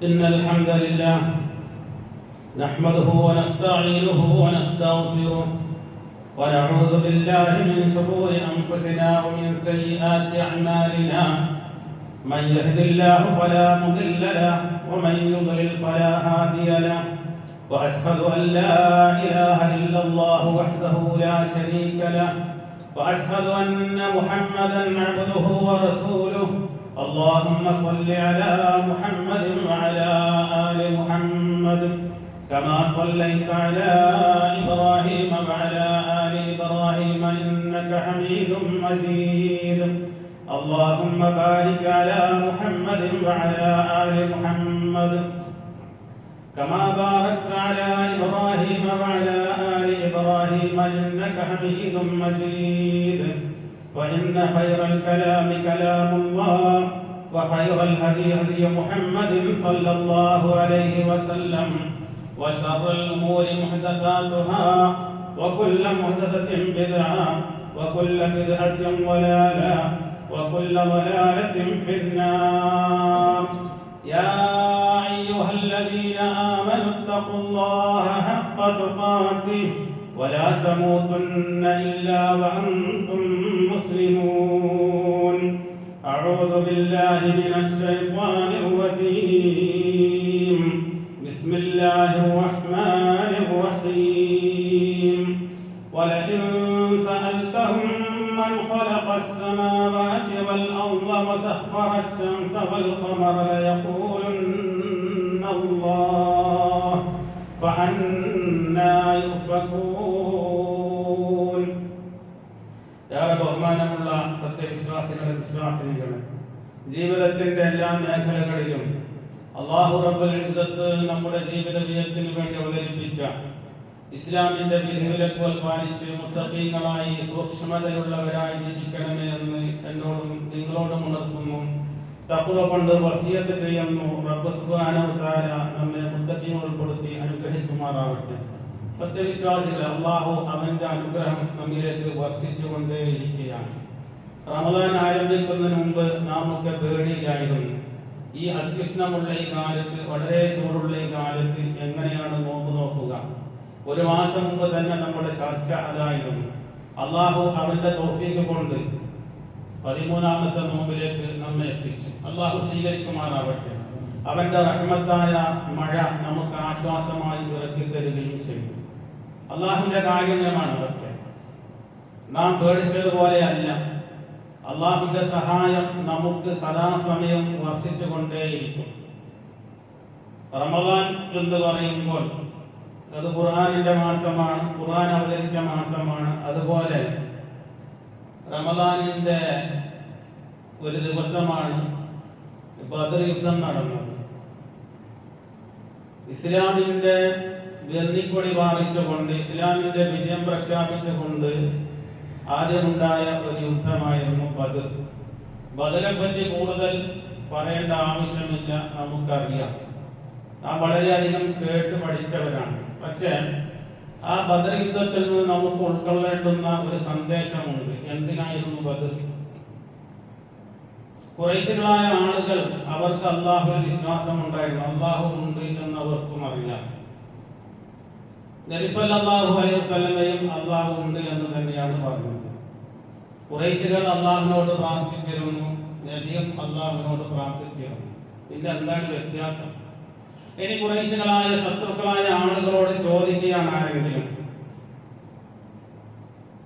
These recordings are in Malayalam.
إن الحمد لله نحمده ونستعينه ونستغفره ونعوذ بالله من شرور أنفسنا ومن سيئات أعمالنا من يهد الله فلا مضل له ومن يضلل فلا هادي له وأشهد أن لا إله إلا الله وحده لا شريك له وأشهد أن محمدا عبده ورسوله اللهم صل على محمد وعلى آل محمد كما صليت على إبراهيم وعلى آل إبراهيم إنك حميد مجيد اللهم بارك على محمد وعلى آل محمد كما باركت على إبراهيم وعلى آل إبراهيم إنك حميد مجيد وإن خير الكلام كلام الله وخير الهدي هدي محمد صلى الله عليه وسلم وشر الأمور محدثاتها وكل محدثة بدعة وكل بدعة ضلالة وكل ضلالة في النار يا أيها الذين آمنوا اتقوا الله حق تقاته ولا تموتن إلا وأنتم مسلمون أعوذ بالله من الشيطان الرجيم بسم الله الرحمن الرحيم ولئن سألتهم من خلق السماوات والأرض وسخر الشمس والقمر ليقولن الله فأنى يؤفكون ഏറെ ബഹുമാനമുള്ള സത്യവിശ്വാസികളെ വിശ്വാസിനികളെ, ജീവിതത്തിന്റെ എല്ലാ മേഖലകളിലും അല്ലാഹു റബ്ബുൽ ഇസ്സത്ത് നമ്മുടെ ജീവിത വിജയത്തിന് വേണ്ടി അവതരിപ്പിച്ച ഇസ്ലാമിന്റെ വിധിവിലക്കുകൾ പാലിച്ച് മുത്തഖീങ്ങളായി സൂക്ഷ്മതയുള്ളവരായി ജീവിക്കണമേ എന്ന് എന്നോടും നിങ്ങളോടും ഉണർത്തുന്നു. തഖ്വ കൊണ്ട് വസിയത്ത് ചെയ്യുന്നു. റബ്ബ് സുബ്ഹാനഹു തആല നമ്മെ മുത്തഖീങ്ങൾ ഉൾപ്പെടുത്തി അനുഗ്രഹിക്കുമാറാവട്ടെ. സത്യവിശ്വാസികളെ, അല്ലാഹു അവന്റെ അനുഗ്രഹം നമ്മിലേക്ക് വർഷിച്ചുകൊണ്ടേയിരിക്കുകയാണ്. റമദാൻ ആരംഭിക്കുന്നതിന് മുമ്പ് നാമൊക്കെ പേടിയിലായിരുന്നു. ഈ അത്യുഷ്ണമുള്ള ഈ കാലത്ത്, വളരെ ചൂടുള്ള ഈ കാലത്ത് എങ്ങനെയാണ് നോമ്പ് നോക്കുക? ഒരു മാസം മുമ്പ് തന്നെ നമ്മുടെ ചർച്ച അതായിരുന്നു. അള്ളാഹു അവന്റെ തൗഫീഖ് കൊണ്ട് 13ാമത്തെ നോമ്പിലേക്ക് നമ്മെ എത്തിച്ചു. അള്ളാഹു സ്വീകരിക്കുമാറാവട്ടെ. അവന്റെ റഹ്മത്തായ മഴ നമുക്ക് ആശ്വാസമായി ഇറക്കി തരികയും ചെയ്തു. അള്ളാഹുവിന്റെ കാരുണ്യമാണ് അതൊക്കെ. നാം പേടിച്ചതുപോലെയല്ല. അള്ളാഹുവിന്റെ സഹായം നമുക്ക് സദാസമയം വർഷിച്ചുകൊണ്ടേയിരിക്കും. റമദാൻ എന്ന് പറയുമ്പോൾ അത് ഖുർആനിന്റെ മാസമാണ്, ഖുർആൻ അവതരിച്ച മാസമാണ്. അതുപോലെ റമദാനിന്റെ ഒരു ദിവസമാണ് ബദർ യുദ്ധം നടന്നത്. ഇസ്ലാമിന്റെ വെന്നിക്കൊടി പാറിച്ചുകൊണ്ട്, ഇസ്ലാമിന്റെ വിജയം പ്രഖ്യാപിച്ചുകൊണ്ട് ആദ്യമുണ്ടായ ഒരു യുദ്ധമായിരുന്നു ബദർ. ബദറെ പറ്റി കൂടുതൽ പറയേണ്ട ആവശ്യമില്ല, നമുക്കറിയാം. നാം വളരെയധികം കേട്ട് പഠിച്ചവരാണ്. പക്ഷേ ആ ബദർ യുദ്ധത്തിൽ നിന്ന് നമുക്ക് ഉൾക്കൊള്ളേണ്ടുന്ന ഒരു സന്ദേശമുണ്ട്. എന്തിനായിരുന്നു ബദർ? ഖുറൈശികളായ ആളുകൾ, അവർക്ക് അല്ലാഹുവിൽ വിശ്വാസമുണ്ടായിരുന്നു. അല്ലാഹു ഉണ്ട് എന്നവർക്കും അറിയാം. നബി സല്ലല്ലാഹു അലൈഹി വസല്ലമയും അല്ലാഹു ഉണ്ട് എന്ന് തന്നെയാണ് പറഞ്ഞത്. ഖുറൈശികൾ അല്ലാഹുവിനോട് പ്രാർത്ഥിച്ചിരുന്നു, നബിയും അല്ലാഹുവിനോട് പ്രാർത്ഥിച്ചിരുന്നു. പിന്നെ എന്താണ് വ്യത്യാസം? ഇനി ഖുറൈശികളായ ശത്രുക്കളായ ആളുകളോട് ചോദിക്കുകയാണ് ആരെങ്കിലും,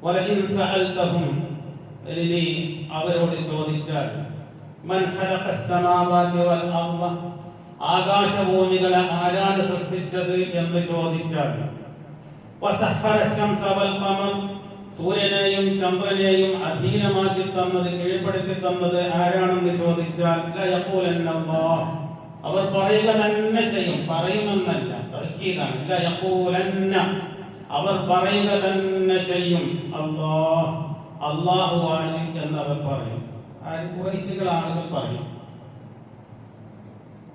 വലഇൻ സഅൽതഹും, ഇനി അവരോട് ചോദിച്ചാൽ, മൻ ഖലഖസ് സമാവാതി വൽ അർള, ആകാശഭൂമികളെ ആരാണ് സൃഷ്ടിച്ചത് എന്ന് ചോദിച്ചാൽ, വസഖറ ശംസ വൽ ഖമർ, സൂര്യനെയും ചന്ദ്രനെയും അധീനമാക്കി തന്നത്, കീഴ്പ്പെടുത്തി തന്നത് ആരാണെന്ന് ചോദിച്ചാൽ, ലയഖൂലന്നല്ലാഹ്, അവർ പറയുക തന്നെ ചെയ്യും. പറയുമെന്നല്ല, തർക്കീതാണ്. ലയഖൂലന്ന, അവർ പറയുക തന്നെ ചെയ്യും, അല്ലാഹ്, അല്ലാഹുവാണ് എന്നവർ പറയും. ഖുറൈശികൾ ആളുകൾ പറയും.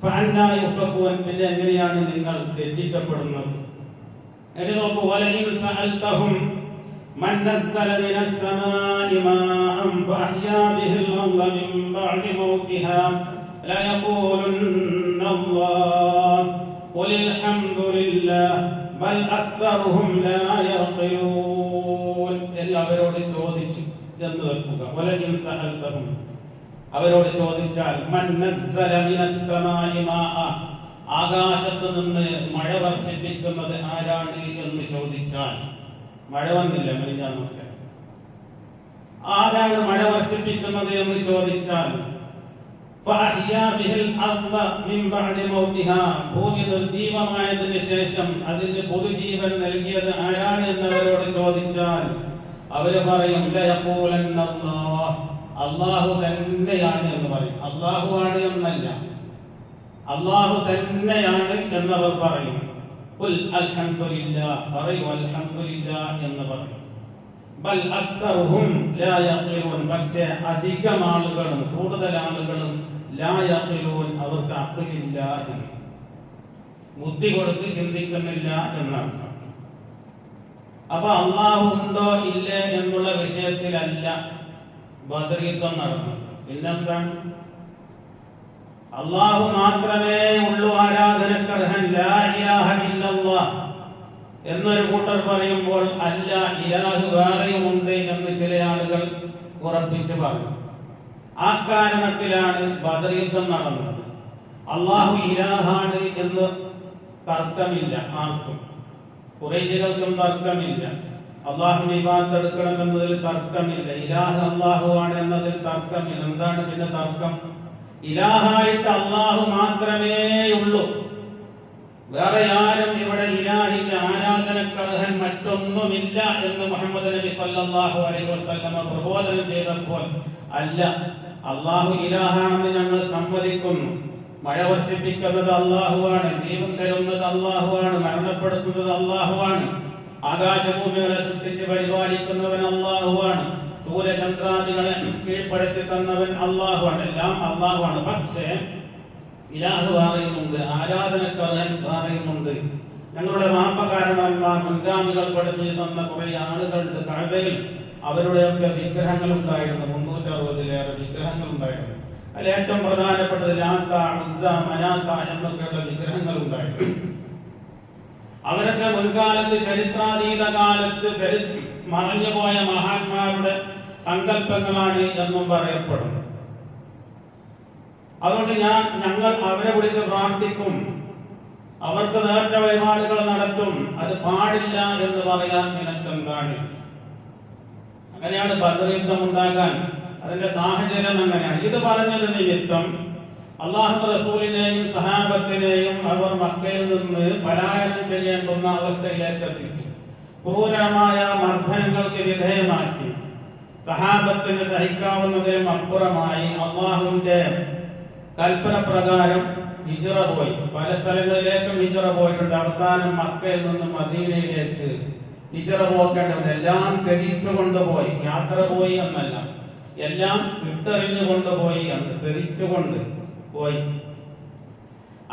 ഫഅന്നാ യുഫകൂൻ, പിന്നെ എങ്ങനെയാണ് നിങ്ങൾ തെറ്റിക്കപ്പെടുന്നത്? എടി നോക്കൂ, വലഇൻ സഅൽതഹും മൻ നസ്സല മിനസ് സമാഇ മാഅൻ ഫഅഹ്യാ ബിഹിൽ അർള മിൻ ബഅദി മൗതിഹാ ലയഖൂലുന്ന അല്ലാഹ് ഖുലിൽ ഹംദുലില്ലാഹ് ബൽ അക്തറുഹും ലാ യഖിലൂൻ എന്ന് അവരോട് ചോദിച്ചു എന്ന് വെക്കുക. വലഇൻ സഅൽതഹും അവരോട് ചോദിച്ചാൽ മൻ നസ്സല മിനസ് സമാഇ മാഅ ആകാശത്ത് നിന്ന് മഴ വർഷിപ്പിക്കുന്നത് ആരാണ് എന്ന് ചോദിച്ചാൽ മഴ വന്നില്ല മെലിഞ്ഞാന്നൊക്കെ. ആരാണ് മഴ വർഷിപ്പിക്കുന്നത് എന്ന് ചോദിച്ചാൽ ഫഅഹ്യാ ബിഹിൽ അർദ മിൻ ബഅദി മൗതിഹാ ഭൂമി നിർജീവമായതിനു ശേഷം അതിന് പുതുജീവൻ നൽകിയത് ആരാണ് എന്നവരോട് ചോദിച്ചാൽ അവര് പറയും ലയഖൂലന്ന അല്ലാഹ് അല്ലാഹു തന്നെയാണ് എന്ന് പറയും. അല്ലാഹു ആണ് എന്നല്ല, അല്ലാഹു തന്നെയാണ് എന്നവർ പറയും. ഖുൽ അൽഹംദുലില്ലാഹ് പറയൂ അൽഹംദുലില്ലാഹ് എന്ന് പറയും. ബൽ അക്തറുഹും ലാ യഖിലൂൻ പക്ഷേ അധികം ആളുകളും കൂടുതൽ ആളുകളും ലാ യഖിലൂൻ അവർക്ക് അഖിലില്ല എന്ന് ബുദ്ധി കൊടുത്ത് ചിന്തിക്കുന്നില്ല എന്നർത്ഥം. അപ്പൊ അല്ലാഹു ഉണ്ടോ ഇല്ലേ എന്നുള്ള വിഷയത്തിലല്ല ബദർ യുദ്ധം നടന്നത്. പിന്നെന്താണ്? അല്ലാഹു മാത്രമേ ഉള്ളൂ ആരാധനക്കർഹൻ, ലാ ഇലാഹ ഇല്ലല്ലാഹ് എന്നൊരു കൂട്ടർ പറയുമ്പോൾ അല്ല ഇലാഹ് വേറെയുമുണ്ട് എന്ന് ചില ആളുകൾ ഉറപ്പിച്ചു പറഞ്ഞു. ആ കാരണത്തിലാണ് ബദർ യുദ്ധം നടന്നത്. അല്ലാഹു ഇലാഹാണ് എന്ന് തർക്കമില്ല ആർക്കും, ഖുറൈശികൾക്കും തർക്കമില്ല. അല്ലാഹുവിനെ ഇബാദത്ത് എടുക്കണം എന്നതിൽ തർക്കമില്ല. ഇലാഹ് അല്ലാഹു ആണ് എന്നതിൽ തർക്കമില്ല. എന്താണ് പിന്നെ തർക്കം? ഇലാഹായിട്ട് അല്ലാഹു മാത്രമേ ഉള്ളൂ, വേറെ ആരും ഇവിടെ ഇലാഹില്ല, ആരാധനക്കർഹൻ മറ്റൊന്നുമില്ല എന്ന് മുഹമ്മദ് നബി സല്ലല്ലാഹു അലൈഹി വസല്ലം പ്രബോധനം ചെയ്തപ്പോൾ അല്ല അല്ലാഹു ഇലാഹാണെന്ന് ഞങ്ങൾ സമ്മതിക്കുന്നു, മഴ വർഷിപ്പിക്കുന്നത് അല്ലാഹുവാണ്, ജീവൻ തരുന്നത് അല്ലാഹുവാണ്, മരണപ്പെടുത്തുന്നത് അല്ലാഹുവാണ്, ആകാശഭൂമികളെ സൃഷ്ടിച്ച് പരിപാലിക്കുന്നവൻ അല്ലാഹുവാണ്, സൂര്യചന്ദ്രാദികളെ കീഴ്പ്പെടുത്തി തന്നവൻ അല്ലാഹുവാണ്, എല്ലാം അല്ലാഹുവാണ്. പക്ഷേ ഇലാഹ് പറയുന്നുണ്ട്, ആരാധനക്കർഹൻ പറയുന്നുണ്ട്. ഞങ്ങളുടെ മാപ്പകാരണന്മാർ മുൻഗാമികൾ പഠിപ്പിച്ചു തന്ന കുറെ ആളുകളുണ്ട് കഅബയിൽ. അവരുടെയൊക്കെ വിഗ്രഹങ്ങൾ ഉണ്ടായിരുന്നു, 360-ലേറെ വിഗ്രഹങ്ങൾ ഉണ്ടായിരുന്നു. അതിൽ ഏറ്റവും പ്രധാനപ്പെട്ടത് ലാത്ത, ഉസ്സ, മനാത്ത എന്നൊക്കെയുള്ള വിഗ്രഹങ്ങൾ ഉണ്ടായിരുന്നു. അവരൊക്കെ മുൻകാലത്ത് ചരിത്രാതീത കാലത്ത് മറഞ്ഞുപോയ മഹാന്മാരുടെ സങ്കല്പങ്ങളാണ് എന്നും പറയപ്പെടുന്നു. അതുകൊണ്ട് ഞങ്ങൾ അവരെ വിളിച്ച് പ്രാർത്ഥിക്കും, അവർക്ക് നേർച്ച വഴിപാടുകൾ നടത്തും. അത് പാടില്ല എന്ന് പറയാൻ നിനക്കെന്താണ്? അങ്ങനെയാണ് ബദർ യുദ്ധം ഉണ്ടാകാൻ അതിന്റെ സാഹചര്യം അങ്ങനെയാണ്. ഇത് പറഞ്ഞത് നിമിത്തം അല്ലാഹു റസൂലിനെയും സഹാബത്തിനെയും അവർ മക്കയിൽ നിന്ന് പലായനം ചെയ്യേണ്ടുന്ന അവസ്ഥയിലേക്ക് എത്തിച്ചു. ക്രൂരമായ മർദ്ദനങ്ങൾക്ക് വിധേയമാക്കി. സഹാബത്തിന് സഹിക്കാവുന്നതിലും അപ്പുറമായി അല്ലാഹുവിന്റെ കൽപ്പന പ്രകാരം ഹിജ്റ പോയി. പല സ്ഥലങ്ങളിലേക്കും ഹിജ്റ പോയിട്ടുണ്ട്. അവസാനം മക്കയിൽ നിന്ന് മദീനയിലേക്ക് ഹിജ്റ പോകേണ്ടത് എല്ലാം ത്യജിച്ചു കൊണ്ടുപോയി. യാത്ര പോയി എന്നല്ല, എല്ലാം വിട്ടെറിഞ്ഞു കൊണ്ടുപോയി എന്ന് ത്യജിച്ചുകൊണ്ട് പോയി.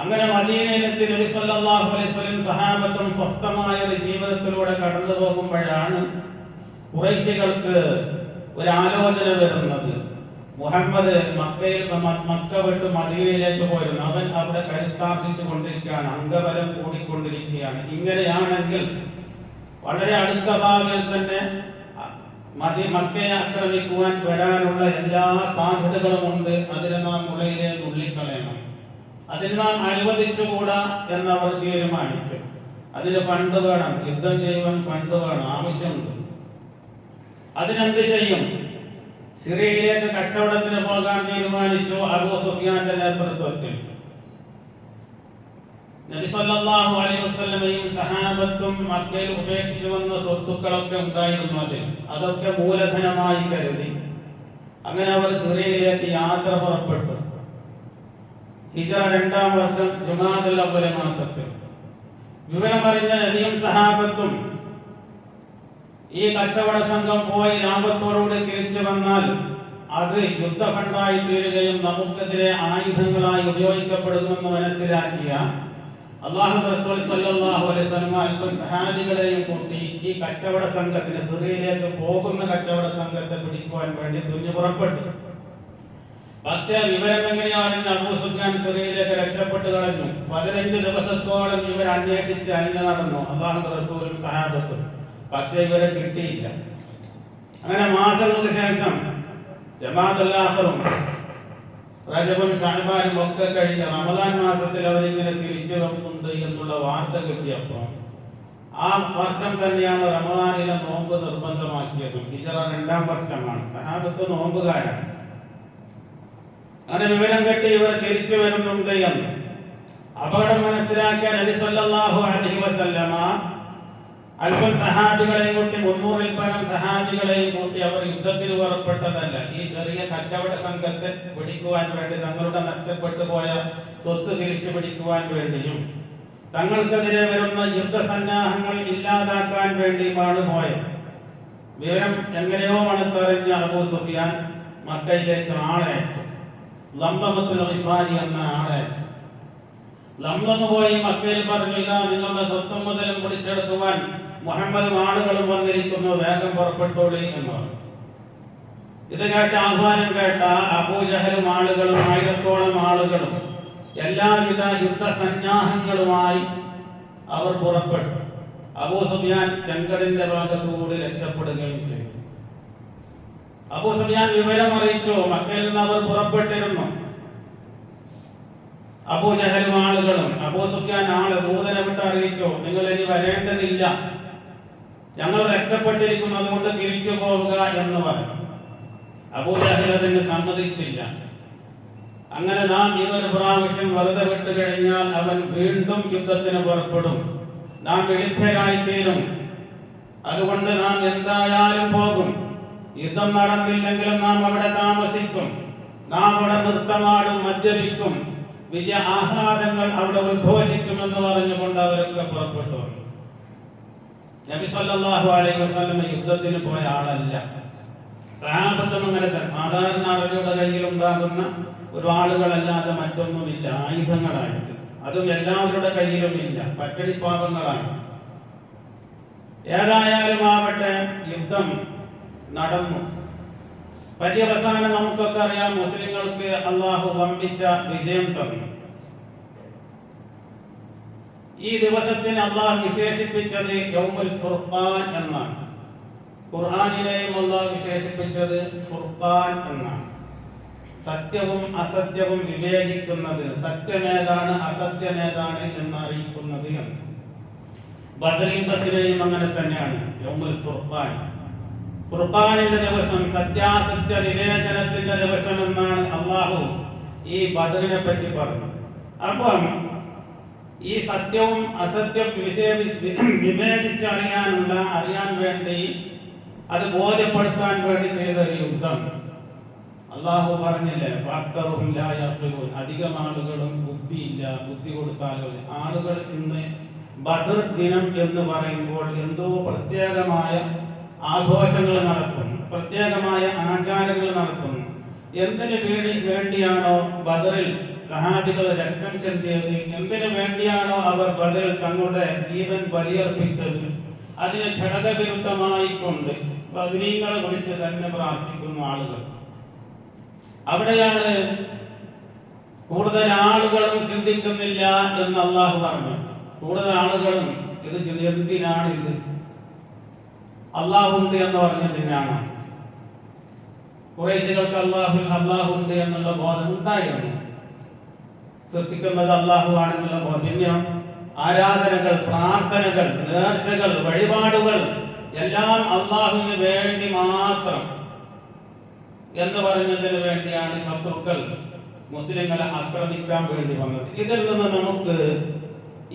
അങ്ങനെ മദീനയിലെത്തി നബി സല്ലല്ലാഹു അലൈഹി വസല്ലം സഹാബത്തും സ്വസ്ഥമായ ഒരു ജീവിതത്തിലൂടെ കടന്നു പോകുമ്പോഴാണ് ഖുറൈശികൾക്ക് ഒരു ആലോചന വരുന്നത്. മുഹമ്മദ് മക്ക വിട്ട് മദീനയിലേക്ക് പോയിരുന്നു. അവൻ അവിടെ കരുത്താർജിച്ചു കൊണ്ടിരിക്കുകയാണ്, അംഗബലം കൂടിക്കൊണ്ടിരിക്കുകയാണ്. ഇങ്ങനെയാണെങ്കിൽ വളരെ അടുത്ത ഭാഗത്തിൽ തന്നെ മക്കയെ ആക്രമിക്കുവാൻ വരാനുള്ള എല്ലാ സാധ്യതകളും ഉണ്ട്. അതിനെ നാം മുളയിലെ നുള്ളിക്കളയണം, അതിന് നാം അനുവദിച്ചുകൂടാ എന്നവർ തീരുമാനിച്ചു. അതിന് ഫണ്ട് വേണം, യുദ്ധം ചെയ്യുവാൻ ഫണ്ട് വേണം, ആവശ്യമുണ്ട്. അതിനെന്ത് ചെയ്യും? സിറിയയിലേക്ക് കച്ചവടത്തിന് പോകാൻ തീരുമാനിച്ചു അബൂ സുഫിയാന്റെ നേതൃത്വത്തിൽ. നബി സല്ലല്ലാഹു അലൈഹി വസല്ലമയും സഹാബത്തും മക്കയിൽ ഉപേക്ഷിച്ചു വന്ന സ്വത്തുക്കളൊക്കെ ഉണ്ടായിരുന്നു. അതൊക്കെ മൂലധനമായി കരുതി അങ്ങനെ അവർ സിറിയയിലേക്ക് യാത്ര പുറപ്പെട്ടു. ഹിജ്റ 2-ാം വർഷം ജുമാദുൽ അവ്വൽ മാസത്തിൽ വിവരമറിഞ്ഞ നബിയും സഹാബത്തും ഈ കച്ചവട സംഘം പോയി ലാഭത്തോടുകൂടി തിരിച്ചു വന്നാൽ അത് യുദ്ധഫണ്ടായി തീരുകയും നമുക്കെതിരെ ആയുധങ്ങളായി ഉപയോഗിക്കപ്പെടുമെന്ന് മനസ്സിലാക്കിയ അല്ലാഹു റസൂൽ സല്ലല്ലാഹു അലൈഹി വസല്ലം അല്പം സഹാബികളെയും കൂട്ടി ഈ കച്ചവട സംഘത്തിന്, സിറിയയിലേക്ക് പോകുന്ന കച്ചവട സംഘത്തെ പിടിക്കുവാൻ വേണ്ടി തുനിഞ്ഞു പുറപ്പെട്ടു. പക്ഷേ വിവരം എങ്ങനെയാ അറിഞ്ഞ അബൂ സുഫ്യാൻ സിറിയയിലേക്ക് രക്ഷപ്പെട്ടു കളഞ്ഞു. 15 ദിവസത്തോളം ഇവർ അന്വേഷിച്ച് അണിഞ്ഞു നടന്നു, അല്ലാഹുവിന്റെ റസൂലും സഹാബത്തും. പക്ഷേ ഇവരെ കിട്ടിയില്ല. അങ്ങനെ മാസങ്ങൾക്ക് ശേഷം ജമാഅത്തുൽ ആഖിറും റജബും ശഅബാനും ഒക്കെ കഴിഞ്ഞ് റമദാൻ മാസത്തിൽ അവരിങ്ങനെ തിരിച്ചു വന്നുണ്ട് എന്നുള്ള വാർത്ത കിട്ടിയപ്പോൾ ആ വർഷം തന്നെയാണ് റമദാനിലെ നോമ്പ് നിർബന്ധമാക്കിയത്. ഹിജ്റ 2-ാം വർഷമാണ്. സഹാബത്ത് നോമ്പുകാരാണ്. അങ്ങനെ വിവരം കെട്ടി ഇവർ തിരിച്ചു വരുന്നുണ്ട് എന്ന് അപകടം മനസ്സിലാക്കിയ നബി സല്ലല്ലാഹു അലൈഹി വസല്ലമ അല്പം സഹാബികളെയും കൂട്ടി 300-ൽ പരം സഹാബികളെയും കൂട്ടി അവർ യുദ്ധത്തിന് പുറപ്പെട്ടതല്ല. ഈ ചെറിയ കച്ചവട സംഘത്തെ പിടിക്കുവാൻ വേണ്ടി, തങ്ങളുടെ നഷ്ടപ്പെട്ടു പോയ സ്വത്ത് തിരിച്ചു പിടിക്കുവാൻ വേണ്ടിയും തങ്ങൾക്കെതിരെ വരുന്ന യുദ്ധസന്നാഹങ്ങൾ ഇല്ലാതാക്കാൻ വേണ്ടിയുമാണ് പോയത്. വിവരം എങ്ങനെയോ മണത്തറിഞ്ഞ അബൂ സുഫിയാൻ മക്കയിലേക്ക് ആളയച്ചു. ലംലമത്തുൽ ഗിഫാരി എന്ന ആളയച്ചു. ലംലമ പോയി മക്കയിൽ പറഞ്ഞു, ഇതാ നിങ്ങളുടെ സ്വത്തും മുതലും പിടിച്ചെടുക്കുവാൻ മുഹമ്മദും ആളുകളും വന്നിരിക്കുന്നു, വേഗം പുറപ്പെട്ടോളി എന്ന് പറഞ്ഞു. ഇത് കേട്ട ആഹ്വാനം കേട്ട അബൂജഹലും ആളുകളും 1000-ഓളം ആളുകളും എല്ലാവിധ യുദ്ധസന്നാഹങ്ങളുമായി അവർ പുറപ്പെട്ടു. അബൂ സുഫിയാൻ ചെങ്കടലിന്റെ ഭാഗത്തുകൂടി രക്ഷപ്പെടുകയും ചെയ്തു. അബൂ സുഫിയാൻ വിവരം അറിയിച്ചു. മക്കയിൽ നിന്ന് അവർ പുറപ്പെട്ടിരുന്നു. അബൂജഹലും ആളുകളും അബൂ സുഫിയാൻ ദൂതനെ വിട്ട് അറിയിച്ചു, നിങ്ങൾ ഇനി വരേണ്ടതില്ല, ഞങ്ങൾ രക്ഷപ്പെട്ടിരിക്കുന്നു, അതുകൊണ്ട് തിരിച്ചു പോവുക എന്ന് പറഞ്ഞു. അബൂജഹൽ അതിന് സമ്മതിച്ചില്ല. അങ്ങനെ നാം ഇതൊരു പ്രാവശ്യം വെറുതെ വിട്ടു കഴിഞ്ഞാൽ അവൻ വീണ്ടും യുദ്ധത്തിന് പുറപ്പെടും, നാം എളിഭരായിത്തീരും, അതുകൊണ്ട് നാം എന്തായാലും പോകും, യുദ്ധം നടന്നില്ലെങ്കിലും നാം അവിടെ താമസിക്കും, നാം അവിടെ നൃത്തമാടും, മദ്യപിക്കും, വിജയ ആഹ്ലാദങ്ങൾ അവിടെ ഉദ്ഘോഷിക്കുമെന്ന് പറഞ്ഞുകൊണ്ട് അവരൊക്കെ പുറപ്പെട്ടു. നബി സല്ലല്ലാഹു അലൈഹി വസല്ലം യുദ്ധത്തിന് പോയ ആളല്ല. സഹാബത്തും അങ്ങനെ സാധാരണ അവരുടെ കയ്യിൽ ഉണ്ടാകുന്ന ഒരു ആളുകളല്ലാതെ മറ്റൊന്നുമില്ല, ആയുധങ്ങളായിട്ട്. അതും എല്ലാവരുടെ കയ്യിലും ഇല്ല, പട്ടിണിപ്പാവങ്ങളാണ്. ഏതായാലും ആവട്ടെ, യുദ്ധം നടന്നു. പര്യവസാനം നമുക്കൊക്കെ അറിയാം, മുസ്ലിങ്ങൾക്ക് അള്ളാഹു വമ്പിച്ച വിജയം തന്നു. ഈ ദിവസത്തിന് അള്ളാഹു വിശേഷിപ്പിച്ചത് യൗമുൽ ഫുർഖാൻ എന്നാണ്. ഖുർആനിലെയും അള്ളാഹു വിശേഷിപ്പിച്ചത് ഫുർഖാൻ എന്നാണ്. സത്യവും അസത്യവും വിവേചിക്കുന്നത്, സത്യമേതാണ് അസത്യമേതാണ് എന്നറിയിക്കുന്നത് എന്ന്. ബദർ യുദ്ധത്തിലെയും അങ്ങനെ തന്നെയാണ് യൗമുൽ ഫുർഖാൻ. ഖുർആനിന്റെ ദിവസം, സത്യാസത്യ വിവേചനത്തിന്റെ ദിവസം എന്നാണ് അള്ളാഹു ഈ ബദറിനെ പറ്റി പറഞ്ഞത്. അപ്പം ഈ സത്യവും അസത്യം വിവേചിച്ച് അറിയാൻ വേണ്ടി, അത് ബോധ്യപ്പെടുത്താൻ വേണ്ടി ചെയ്ത ഒരു യുദ്ധം. അള്ളാഹു പറഞ്ഞില്ലേ, അധികം ആളുകളും ബുദ്ധിയില്ല, ബുദ്ധി കൊടുത്താലോ. ആളുകൾ ഇന്ന് ബദർ ദിനം എന്ന് പറയുമ്പോൾ എന്തോ പ്രത്യേകമായ ആഘോഷങ്ങൾ നടത്തുന്നു, പ്രത്യേകമായ ആചാരങ്ങൾ നടത്തുന്നു. എന്തിനു വേണ്ടിയാണോ ബദറിൽ സഹാബികൾ രക്തം ചിന്തിയത്, എന്തിനു വേണ്ടിയാണോ അവർ ബദറിൽ തങ്ങളുടെ ജീവൻ ബലിയർപ്പിച്ചത്, അതിന് ഘടകവിരുദ്ധമായിക്കൊണ്ട് ബദരീങ്ങളെ വിളിച്ച് തന്നെ പ്രാർത്ഥിക്കുന്ന ആളുകൾ. അവിടെയാണ് കൂടുതൽ ആളുകളും ചിന്തിക്കുന്നില്ല എന്ന് അള്ളാഹു പറഞ്ഞു. കൂടുതൽ ആളുകളും ഇത് എന്തിനാണ് ഇത്, അള്ളാഹുണ്ട് എന്ന് പറഞ്ഞതിനാണ്. ഖുറൈശികൾക്ക് അള്ളാഹുണ്ട് എന്നുള്ള ബോധം ഉണ്ടായിരുന്നു, സൃഷ്ടിക്കുന്നത് അള്ളാഹു ആണെന്നുള്ള ബോധം. പിന്നെ ആരാധനകൾ, പ്രാർത്ഥനകൾ, നേർച്ചകൾ, വഴിപാടുകൾ എല്ലാം അള്ളാഹുവിന് വേണ്ടി മാത്രം എന്ന് പറഞ്ഞതിന് വേണ്ടിയാണ് ശത്രുക്കൾ മുസ്ലിങ്ങളെ ആക്രമിക്കാൻ വേണ്ടി വന്നത്. ഇതിൽ നിന്ന് നമുക്ക്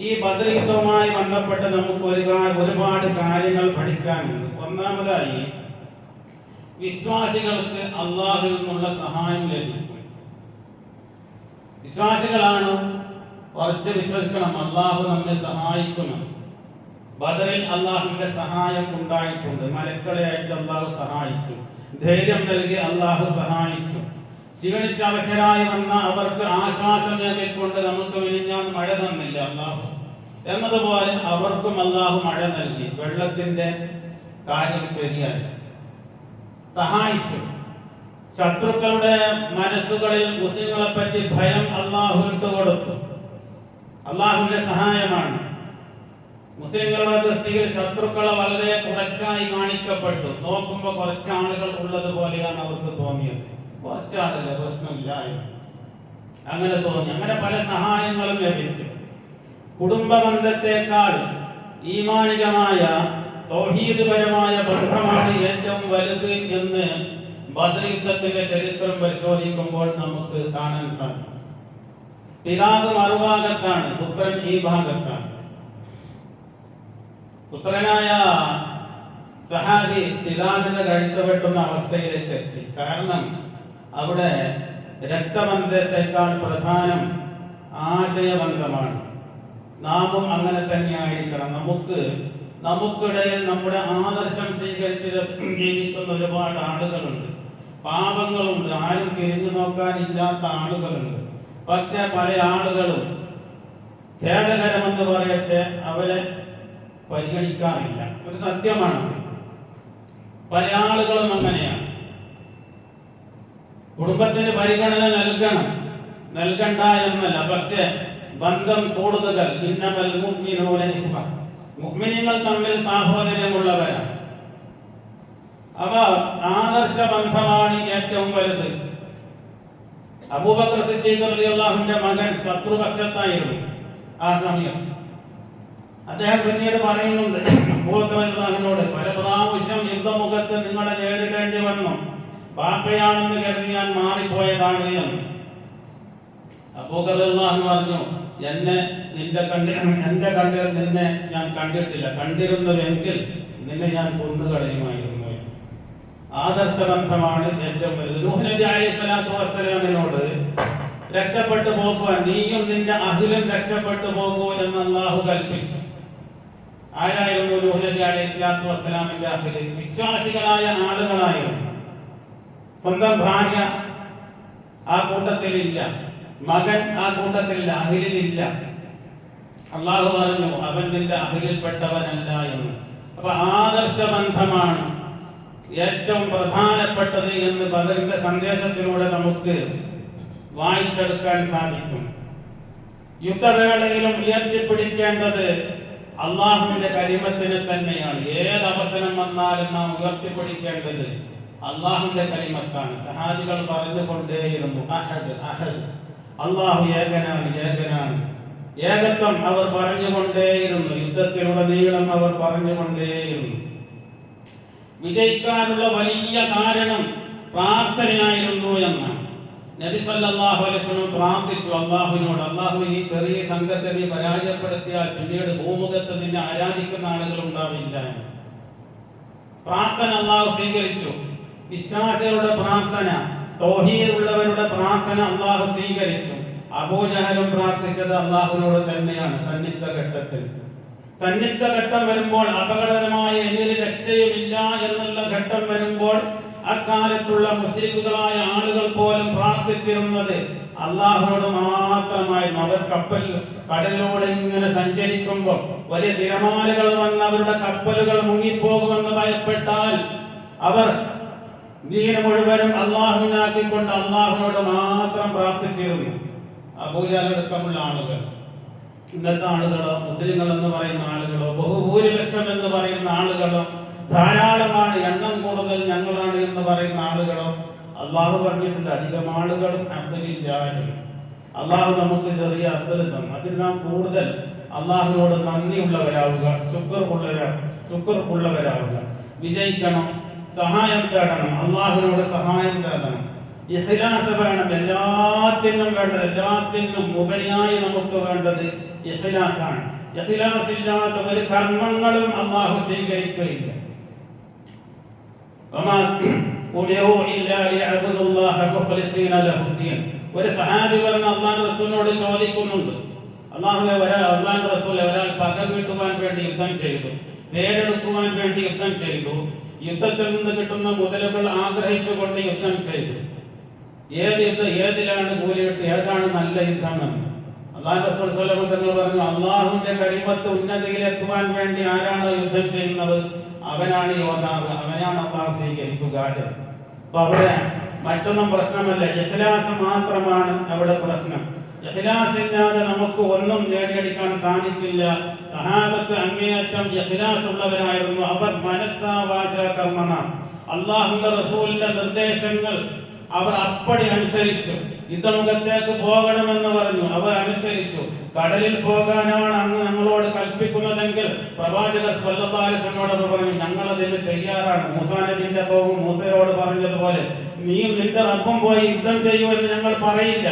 ഈ ബദർ യുദ്ധവുമായി ബന്ധപ്പെട്ട് നമുക്ക് ഒരുപാട് കാര്യങ്ങൾ പഠിക്കാനുണ്ട്. ഒന്നാമതായി, വിശ്വാസികൾക്ക് അള്ളാഹുവിൽ നിന്നുള്ള സഹായം ലഭിക്കും. വിശ്വാസികളാണ് കുറച്ച് വിശ്വസിക്കണം, അള്ളാഹു നമ്മെ സഹായിക്കണം. ബദറിൽ അള്ളാഹുവിന്റെ സഹായം ഉണ്ടായിട്ടുണ്ട്. മലക്കളെ അയച്ച് അള്ളാഹു സഹായിച്ചു, ധൈര്യം നൽകി അള്ളാഹു സഹായിച്ചു. ക്ഷീണിച്ച അവശരായി വന്ന അവർക്ക് ആശ്വാസം നൽകിക്കൊണ്ട് നമുക്ക് വിരിഞ്ഞാൽ മഴ തന്നില്ല അള്ളാഹു എന്നതുപോലെ അവർക്കും അള്ളാഹു മഴ നൽകി. വെള്ളത്തിന്റെ കാര്യം ശരിയായി സഹായിച്ചു. ശത്രുക്കളുടെ മനസ്സുകളിൽ മുസ്ലിങ്ങളെ പറ്റി ഭയം അള്ളാഹു ഇട്ടുകൊടുത്തു. അള്ളാഹുവിന്റെ സഹായമാണ്. മുസ്ലിങ്ങളുടെ ദൃഷ്ടിയിൽ ശത്രുക്കളെ വളരെ കുറച്ചായി കാണിക്കപ്പെട്ടു. നോക്കുമ്പോൾ കുറച്ച് ആളുകൾ ഉള്ളത് പോലെയാണ് അവർക്ക് തോന്നിയത്. കുറച്ചാളില്ല, പ്രശ്നമില്ല, അങ്ങനെ തോന്നി. അങ്ങനെ പല സഹായങ്ങളും ലഭിച്ചു. കുടുംബ ബന്ധത്തെക്കാൾ ഈമാനികമായ തൗഹീദ്പരമായ ബന്ധമാണ് ഏറ്റവും വലുത് എന്ന് ബദർ യുദ്ധത്തിന്റെ ചരിത്രം പരിശോധിക്കുമ്പോൾ നമുക്ക് കാണാൻ സാധിക്കും. പിതാവ് മറുഭാഗത്താണ്, പുത്രൻ ഈ ഭാഗത്താണ്. പുത്രനായ സഹാബി പിതാവിന്റെ കഴുത്ത് വെട്ടുന്ന അവസ്ഥയിലേക്ക് എത്തി. കാരണം അവിടെ രക്തബന്ധത്തെക്കാൾ പ്രധാനം ആശയബന്ധമാണ്. നാമും അങ്ങനെ തന്നെയായിരിക്കണം. നമുക്കിടയിൽ നമ്മുടെ ആദർശം സ്വീകരിച്ച് ജീവിക്കുന്ന ഒരുപാട് ആളുകളുണ്ട്. പാപങ്ങളുണ്ട്, ആരും തിരിഞ്ഞു നോക്കാനില്ലാത്ത ആളുകളുണ്ട്. പക്ഷെ പല ആളുകളും ഖേദകരമെന്ന് പറയട്ടെ അവരെ പരിഗണിക്കാറില്ല. ഒരു സത്യമാണത്. പല ആളുകളും അങ്ങനെയാണ്. കുടുംബത്തിന് പരിഗണന നൽകണ്ട എന്നല്ല, പക്ഷെ ബന്ധം കൂടുതൽ. ഇന്നമൽ മുഅ്മിനൂന ഇഖ്വ, മുഅ്മിനീങ്ങൾ തമ്മിൽ സാഹോദര്യമുള്ളവരാണ്. അവ ആദർശ ബന്ധമാണ് ഏറ്റവും വലുത്. അബൂബക്കർ സിദ്ദീഖ് റളിയല്ലാഹുവിന്റെ മകൻ ശത്രുപക്ഷത്തായിരുന്നു ആ സമയം. അദ്ദേഹം പിന്നീട് പറയുന്നുണ്ട് അബൂബക്കർ റളിയല്ലാഹുവിനോട്, പല പ്രാവശ്യം യുദ്ധമുഖത്ത് നിങ്ങളെ നേരിടേണ്ടി വന്നു, ബാപ്പയാണെന്ന് കരുതി ഞാൻ മാറിപ്പോയതാണ് എന്ന്. അബൂബക്കർ റളിയല്ലാഹു പറഞ്ഞു, എന്റെ കണ്ണിൽ നിന്നെ ഞാൻ കണ്ടിട്ടില്ല, കണ്ടിരുന്നുവെങ്കിൽ നിന്നെ ഞാൻ കൊന്നുകളയുമായിരുന്നു. ആദർശബന്ധമാണ് ഏറ്റവും വലുത്. നൂഹ് നബി അലൈഹി സ്വലാത്തു വസ്സലാമിനോട് രക്ഷപ്പെട്ടു പോകുവാൻ, നീയും നിന്റെ അഹ്ലും രക്ഷപ്പെട്ടു പോകൂ എന്ന് അല്ലാഹു കൽപ്പിച്ചു. ആരായിരുന്നു നൂഹ് നബി അലൈഹി സ്വലാത്തു വസ്സലാമിന്റെ അഹ്ല്? വിശ്വാസികളായ ആളുകളായിരുന്നു. സ്വന്തം ഭാര്യ ആ കൂട്ടത്തിലില്ല, മകൻ ആ കൂട്ടത്തിലില്ല, അഹ്ലിലില്ല. അല്ലാഹു പറഞ്ഞു അവൻ നിന്റെ അഹ്ലിൽപ്പെട്ടവനല്ല എന്ന്. അപ്പൊ ആദർശബന്ധമാണ് ഏറ്റവും പ്രധാനപ്പെട്ടത് എന്ന് ബദറിന്റെ സന്ദേശത്തിലൂടെ നമുക്ക് വായിച്ചെടുക്കാൻ സാധിക്കും. യുദ്ധവേളയിലും ഉയർത്തിപ്പിടിക്കേണ്ടത് അള്ളാഹുവിന്റെ കലിമത്തിനെ തന്നെയാണ്. ഏത് അവസരം വന്നാലും നാം ഉയർത്തിപ്പിടിക്കേണ്ടത് അള്ളാഹുവിന്റെ കലിമത്താണ്. സഹാബികൾ പറഞ്ഞുകൊണ്ടേയിരുന്നു അഹദ് അഹദ്, അള്ളാഹു ഏകനാണ് ഏകനാണ്. ഏകത്വം അവർ പറഞ്ഞുകൊണ്ടേയിരുന്നു. യുദ്ധത്തിലുടനീളം അവർ പറഞ്ഞുകൊണ്ടേയിരുന്നു. വിജയിക്കാനുള്ള വലിയ കാരണം പ്രാർത്ഥനയായിരുന്നു എന്ന് നബി സല്ലല്ലാഹു അലൈഹി വസല്ലം പ്രാർത്ഥിച്ചു അള്ളാഹുവിനോട്, അള്ളാഹു ഈ ചെറിയ സംഘത്തെ നീ പരാജയപ്പെടുത്തിയാൽ പിന്നീട് ഭൂമുഖത്ത് നിന്നെ ആരാധിക്കുന്ന ആളുകൾ ഉണ്ടാവില്ല. പ്രാർത്ഥന അള്ളാഹു സ്വീകരിച്ചു. വിശ്വാസികളുടെ പ്രാർത്ഥന, തൗഹീദ് ഉള്ളവരുടെ പ്രാർത്ഥന അള്ളാഹു സ്വീകരിച്ചു. അബൂജഹലും പ്രാർത്ഥിച്ചത് അള്ളാഹുവിനോട് തന്നെയാണ്. സന്നിഗ്ധ ഘട്ടം വരുമ്പോൾ, അപകടകരമായ എന്നിൽ രക്ഷയുമില്ല എന്നുള്ള ഘട്ടം വരുമ്പോൾ അക്കാലത്തുള്ള മുശ്രിക്കുകളായ ആളുകൾ പോലും പ്രാർത്ഥിച്ചിരുന്നത് അള്ളാഹുവോട് മാത്രമായിരുന്നു. അവർ കടലിലൂടെ ഇങ്ങനെ സഞ്ചരിക്കുമ്പോൾ വലിയ തിരമാലകൾ വന്ന് അവരുടെ കപ്പലുകൾ മുങ്ങിപ്പോകുമെന്ന് ഭയപ്പെട്ടാൽ അവർ ദീന മുഴുവനും അള്ളാഹുവിനാക്കിക്കൊണ്ട് അള്ളാഹുവിനോട് മാത്രം പ്രാർത്ഥിച്ചിരുന്നു. അബൂജഹലടക്കമുള്ള ആളുകൾ. ഇന്നത്തെ ആളുകളോ, മുസ്ലിങ്ങൾ എന്ന് പറയുന്ന ആളുകളോ, ബഹുഭൂരിപക്ഷം എന്ന് പറയുന്ന ആളുകളോ ധാരാളമാണ്, എണ്ണം കൂടുതൽ ഞങ്ങളാണ് എന്ന് പറയുന്ന ആളുകളോ, അള്ളാഹു പറഞ്ഞിട്ടുണ്ട് അധികം ആളുകളും അബ്ദലില്ലാഹി, അള്ളാഹു നമുക്ക് ചെറിയ അബ്ദൽ തന്നു. അതിൽ നാം കൂടുതൽ അള്ളാഹുവിനോട് നന്ദിയുള്ളവരാവുക, ശുക്റുള്ളവരാവുക. വിജയിക്കണം, സഹായം തേടണം, അള്ളാഹുവിനോട് സഹായം തേടണം. ഇഖ്ലാസ് വേണം. എല്ലാത്തിനും വേണ്ടത്, എല്ലാത്തിനും ഉപരിയായി നമുക്ക് വേണ്ടത് ഇഖ്ലാസാണ്. ഇഖ്ലാസ് ഇല്ലാത്ത ഒരു കർമ്മങ്ങളും അള്ളാഹു സ്വീകരിക്കുകയില്ല. ഒരു സഹാബി വന്ന് അള്ളാഹു റസൂലിനോട് ചോദിക്കുന്നുണ്ട്, അള്ളാഹു റസൂൽ ഒരാൾ പക വീട്ടുവാൻ വേണ്ടി യുദ്ധം ചെയ്തു, പേരെടുക്കുവാൻ വേണ്ടി യുദ്ധം ചെയ്തു, യുദ്ധത്തിൽ നിന്ന് കിട്ടുന്ന മുതലുകൾ ആഗ്രഹിച്ചുകൊണ്ട് യുദ്ധം ചെയ്തു. ഏതിലാണ് കൂലി കിട്ടുക, ഏതാണ് നല്ല യുദ്ധം എന്ന് അള്ളാഹു റസൂൽ സ്വല്ലല്ലാഹു അലൈഹി വസല്ലം പറഞ്ഞു, അള്ളാഹുവിന്റെ കലിമത്ത് ഉന്നതിയിലെത്തുവാൻ വേണ്ടി ആരാണ് യുദ്ധം ചെയ്യുന്നത് അവനാണ് യോദ്ധാവ്, അവനാണ് അള്ളാഹു സ്വീകരിക്കുക. അപ്പൊ അവിടെ മറ്റൊന്നും പ്രശ്നമല്ല. ഇഖ്ലാസ് മാത്രമാണ് അവിടെ പ്രശ്നം. ഇഖ്ലാസ് ഇല്ലാതെ നമുക്ക് ഒന്നും നേടിയെടുക്കാൻ സാധിക്കില്ല. സഹാബത്ത് അങ്ങേയറ്റം ഇഖ്ലാസ് ഉള്ളവരായിരുന്നു. അവർ മനസ്സാ വാചാ കർമ്മണ അല്ലാഹുവിന്റെ റസൂലിന്റെ നിർദ്ദേശങ്ങൾ അവർ അപ്പടി അനുസരിച്ചു. യുദ്ധമുഖത്തേക്ക് പോകണമെന്ന് പറഞ്ഞു, അവർ അനുസരിച്ചു. കടലിൽ പോകാനാണ് അങ്ങ് ഞങ്ങളോട് കൽപ്പിക്കുന്നതെങ്കിൽ പ്രവാചകർ സ്വല്ലല്ലാഹു അലൈഹി വസല്ലമയോട് പറഞ്ഞു, ഞങ്ങൾ അതിന് തയ്യാറാണ്. മൂസാ നബിയുടെ കോപം മൂസയോട് പറഞ്ഞതുപോലെ നീയും നിന്റെ റബ്ബും പോയി യുദ്ധം ചെയ്യുമെന്ന് ഞങ്ങൾ പറയില്ല,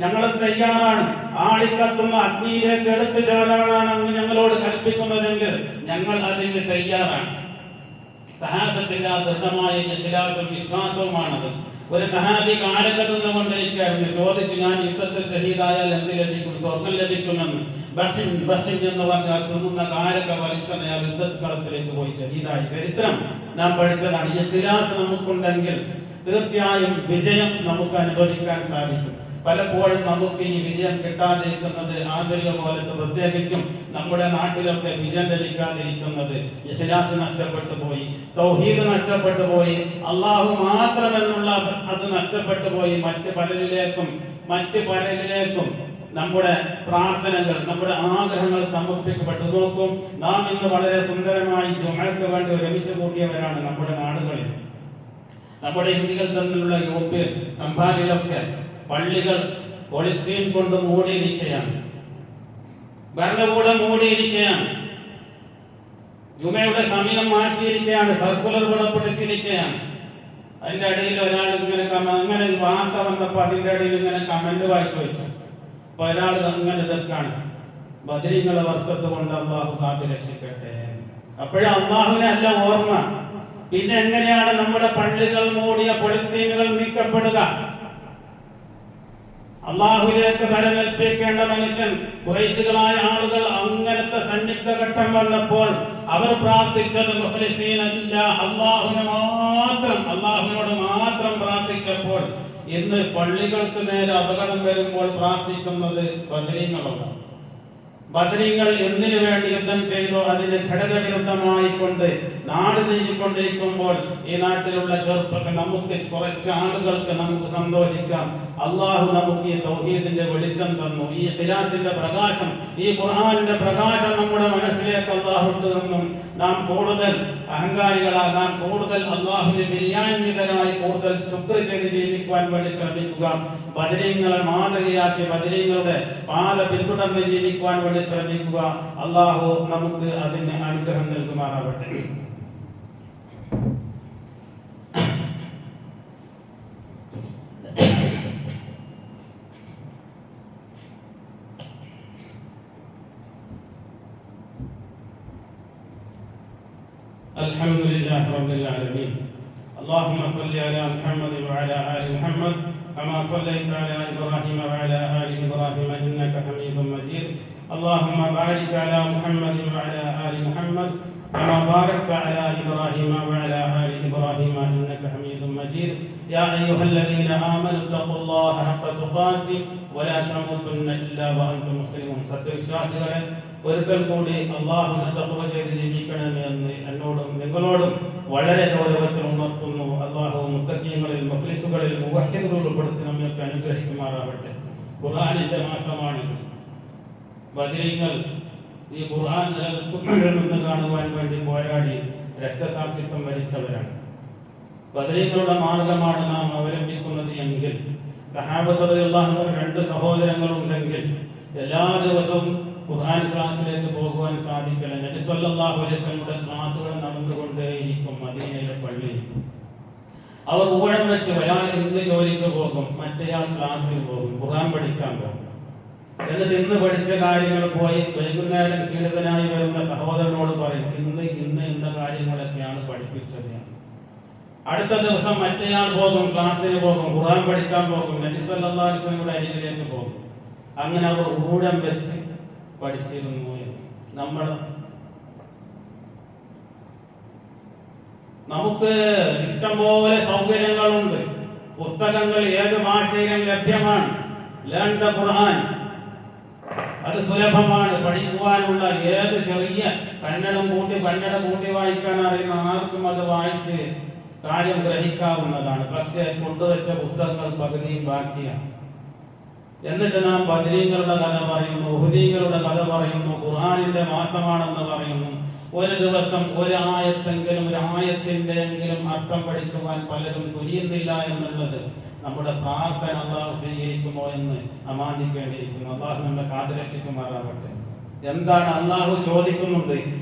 ഞങ്ങൾ തയ്യാറാണ്. ആളിക്കത്തുന്ന അഗ്നിയിലേക്ക് എടുത്തു ചാടാനാണ് അങ്ങ് ഞങ്ങളോട് കൽപ്പിക്കുന്നതെങ്കിൽ ഞങ്ങൾ അതിന് തയ്യാറാണ്. സഹാബത്തിന്റെ ആ ദൃഢമായ ഇഖ്ലാസും വിശ്വാസവുമാണത്. ഒരു സഹാബി കാലൊക്കെ തിന്നുകൊണ്ടിരിക്കുകയായിരുന്നു. ചോദിച്ചു, ഞാൻ യുദ്ധത്തിൽ ഷഹീദായാൽ എന്ത് ലഭിക്കും? സ്വർഗം ലഭിക്കുമെന്ന്. ബഹിൻ ബഹിൻ എന്ന് പറഞ്ഞാൽ തിന്നുന്ന കാലൊക്കെ വലിച്ചെറിയാൽ യുദ്ധക്കളത്തിലേക്ക് പോയി ഷഹീദായി ചരിത്രം നാം പഠിച്ചതാണ്. ഇഖ്ലാസ് നമുക്കുണ്ടെങ്കിൽ തീർച്ചയായും വിജയം നമുക്ക് അനുഭവിക്കാൻ സാധിക്കും. പലപ്പോഴും നമുക്ക് ഈ വിജയം കിട്ടാതിരിക്കുന്നത് ആന്തരിക പോലത്തെ, പ്രത്യേകിച്ചും നമ്മുടെ നാട്ടിലൊക്കെ വിജയം ലഭിക്കാതിരിക്കുന്നത് ഇഖ്ലാസ് നഷ്ടപ്പെട്ടു പോയി, തൗഹീദ് നഷ്ടപ്പെട്ടു പോയി, അള്ളാഹു മാത്രമെന്നുള്ള അത് നഷ്ടപ്പെട്ടു പോയി. മറ്റ് പലരിലേക്കും നമ്മുടെ പ്രാർത്ഥനകൾ, നമ്മുടെ ആഗ്രഹങ്ങൾ സമർപ്പിക്കപ്പെട്ടു. നോക്കും, നാം ഇന്ന് വളരെ സുന്ദരമായി ജുമഅക്ക് വേണ്ടി ഒരുമിച്ച് കൂട്ടിയവരാണ് നമ്മുടെ നാടുകളിൽ. നമ്മുടെ ഇന്ത്യകൾ തമ്മിലുള്ള യൂറോപ്യൻ സംഭാലിലൊക്കെ പള്ളികൾ പൊളിത്തീൻ കൊണ്ട് മൂടിയിരിക്കുകയാണ്, ഭരണകൂടം മൂടിയിരിക്കുകയാണ്, ജുമയുടെ സമയം മാറ്റിയിരിക്കുകയാണ്, സർക്കുലർ പുറപ്പെടുവിച്ചിരിക്കുകയാണ്. അതിന്റെ ഇടയിൽ ഒരാൾ ഇങ്ങനെ വാർത്ത വന്നപ്പോൾ അതിന്റെ ഇടയിൽ ഇങ്ങനെ കമന്റ് വായിച്ചു വെച്ചു. അപ്പൊ ഒരാൾ അങ്ങനെ ഇതൊക്കെയാണ് ബദരീങ്ങളെ വർക്കത്ത് കൊണ്ട് അള്ളാഹു കാത്തു രക്ഷിക്കട്ടെ. അപ്പോഴും അള്ളാഹുവിനെ അല്ല ഓർമ്മ. പിന്നെ എങ്ങനെയാണ് നമ്മുടെ പള്ളികൾ മൂടിയ പൊളിത്തീനുകൾ നീക്കപ്പെടുക? അള്ളാഹുവിലേക്ക് വരമേൽപ്പിക്കേണ്ട മനുഷ്യൻ, ഖുറൈശികളായ ആളുകൾ അങ്ങനത്തെ സന്നിഗ്ധ ഘട്ടം വന്നപ്പോൾ അവർ പ്രാർത്ഥിച്ചത് അള്ളാഹുവിനോട് മാത്രം പ്രാർത്ഥിച്ചപ്പോൾ ഇന്ന് പള്ളികൾക്ക് നേരെ അപകടം വരുമ്പോൾ പ്രാർത്ഥിക്കുന്നത് ബദരീങ്ങളാണ്. ബദരീങ്ങൾ എന്തിനു വേണ്ടി യുദ്ധം ചെയ്തോ അതിന് ഘടകവിരുദ്ധമായി കൊണ്ട് നാട് നീങ്ങിക്കൊണ്ടിരിക്കുമ്പോൾ ഈ നാട്ടിലുള്ള ചെറുപ്പക്കാർ, നമുക്ക് കുറച്ച് ആളുകൾക്ക് നമുക്ക് സന്തോഷിക്കാം. അള്ളാഹു നമുക്ക് ഈ തൗഹീദിന്റെ വെളിച്ചം തന്നു, ഈ ഇഖ്ലാസിന്റെ പ്രകാശം, ഈ ഖുർആനിന്റെ പ്രകാശം നമ്മുടെ മനസ്സിലേക്ക് അള്ളാഹു ഇട്ടു തന്നു. നാം കൂടുതൽ അഹങ്കാരികളാകാൻ, കൂടുതൽ അള്ളാഹുവിനെ ബിരിയാനിതരായി കൂടുതൽ ശുക്ർ ചെയ്ത് ജീവിക്കുവാൻ വേണ്ടി ശ്രമിക്കുക. ബദരീങ്ങളെ മാതൃകയാക്കി ബദരീങ്ങളുടെ പാത പിന്തുടർന്ന് ജീവിക്കുവാൻ വേണ്ടി ശ്രമിക്കുക. അള്ളാഹു നമുക്ക് അതിന് അനുഗ്രഹം നൽകുമാറാവട്ടെ. الحمد لله رب العالمين. اللهم صل على محمد وعلى آل محمد كما صليت على إبراهيم وعلى آل إبراهيم إنك حميد مجيد. اللهم بارك على محمد وعلى آل محمد كما باركت على إبراهيم وعلى آل إبراهيم إنك حميد مجيد. يا أيها الذين آمنوا اتقوا الله حق تقاته ولا تموتن إلا وأنتم مسلمون. സത്യവിശ്വാസികളെ, ഒരിക്കൽ കൂടി അള്ളാഹുവിനെ തഖ്വ ചെയ്ത് ജീവിക്കണമെന്ന് എന്നോടും നിങ്ങളോടും വളരെ ഗൗരവത്തിൽ ഉണർത്തുന്നു. അള്ളാഹു മുത്തഖീങ്ങളിൽ, മുഖ്ലിസുകളിൽ, മുവഹ്ഹിദുകളിൽ ഉൾപ്പെടുത്തി നമ്മൾക്ക് അനുഗ്രഹിക്കുമാറാവട്ടെ. ഖുർആനിന്റെ മാസമാണിത്. ബദരീങ്ങൾ ഈ ഖുർആൻ നിലനിൽക്കുന്നതെന്ന് കാണുവാൻ വേണ്ടി പോരാടി രക്തസാക്ഷിത്വം വരിച്ചവരാണ്. ബദരീങ്ങളുടെ മാർഗമാണ് നാം അവലംബിക്കുന്നത് എങ്കിൽ, സഹാബത്ത് റളിയല്ലാഹു അൻഹു രണ്ട് സഹോദരങ്ങളുണ്ടെങ്കിൽ എല്ലാ ദിവസവും ഖുർആൻ ക്ലാസ്സിലേക്ക് പോകുവാൻ സാധിക്കില്ല. നബി സല്ലല്ലാഹു അലൈഹി വസല്ലമയുടെ ക്ലാസ്സുകൾ നടന്നുകൊണ്ടേയിരിക്കും മദീനയിലെ പള്ളിയിൽ. അവർ ഊഴം വെച്ച് ഒരാൾ ഇന്ന് ജോലിക്ക് പോകും, മറ്റേയാൾ ക്ലാസ്സിൽ പോകും, ഖുർആൻ പഠിക്കാൻ പോകും. എന്നിട്ട് ഇന്ന് പഠിച്ച കാര്യങ്ങൾ പോയി വൈകുന്നേരം ക്ഷീണിതനായി വരുന്ന സഹോദരനോട് പറയും, ഇന്ന കാര്യങ്ങളൊക്കെയാണ് പഠിപ്പിച്ചത്. അടുത്ത ദിവസം മറ്റേയാൾ പോകും, ക്ലാസ്സിന് പോകും, ഖുർആൻ പഠിക്കാൻ പോകും, നബി സല്ലല്ലാഹു അലൈഹി വസല്ലമയുടെ അരികിലേക്ക് പോകും. അങ്ങനെ അവർ ഊഴം വെച്ച് പഠിച്ചിരുന്നു. നമുക്ക് ഇഷ്ടംപോലെ സൗകര്യങ്ങളുണ്ട്, പുസ്തകങ്ങൾ ഏത് ഭാഷയിലും ലഭ്യമാണ്. ലേൺ ദ ഖുർആൻ, അത് സുലഭമാണ്. പഠിക്കുവാനുള്ള ഏത് ചെറിയ കന്നഡ കൂട്ടി വായിക്കാൻ അറിയുന്ന ആർക്കും അത് വായിച്ച് കാര്യം ഗ്രഹിക്കാവുന്നതാണ്. പക്ഷേ കൊണ്ടുവച്ച പുസ്തകങ്ങൾ പകുതിയും ബാക്കിയാണ്. എന്നിട്ട് നാം ബദരീങ്ങളുടെ കഥ പറയുന്നു, ഉഹുദീങ്ങളുടെ കഥ പറയുന്നു, ഖുർആനിന്റെ മാസമാണെന്ന് പറയുന്നു. ഒരു ദിവസം ഒരു ആയത്തിന്റെ എങ്കിലും അർത്ഥം പഠിക്കുവാൻ പലരും തുനിയുന്നില്ല എന്നുള്ളത് നമ്മുടെ പ്രാർത്ഥന അള്ളാഹു സ്വീകരിക്കുമോ എന്ന് അമാന്തിക്കേണ്ടിയിരിക്കുന്നു. അള്ളാഹു നമ്മെ കാത്തുരക്ഷിക്കുമാറാവട്ടെ. എന്താണ് അള്ളാഹു ചോദിക്കുന്നുണ്ട്?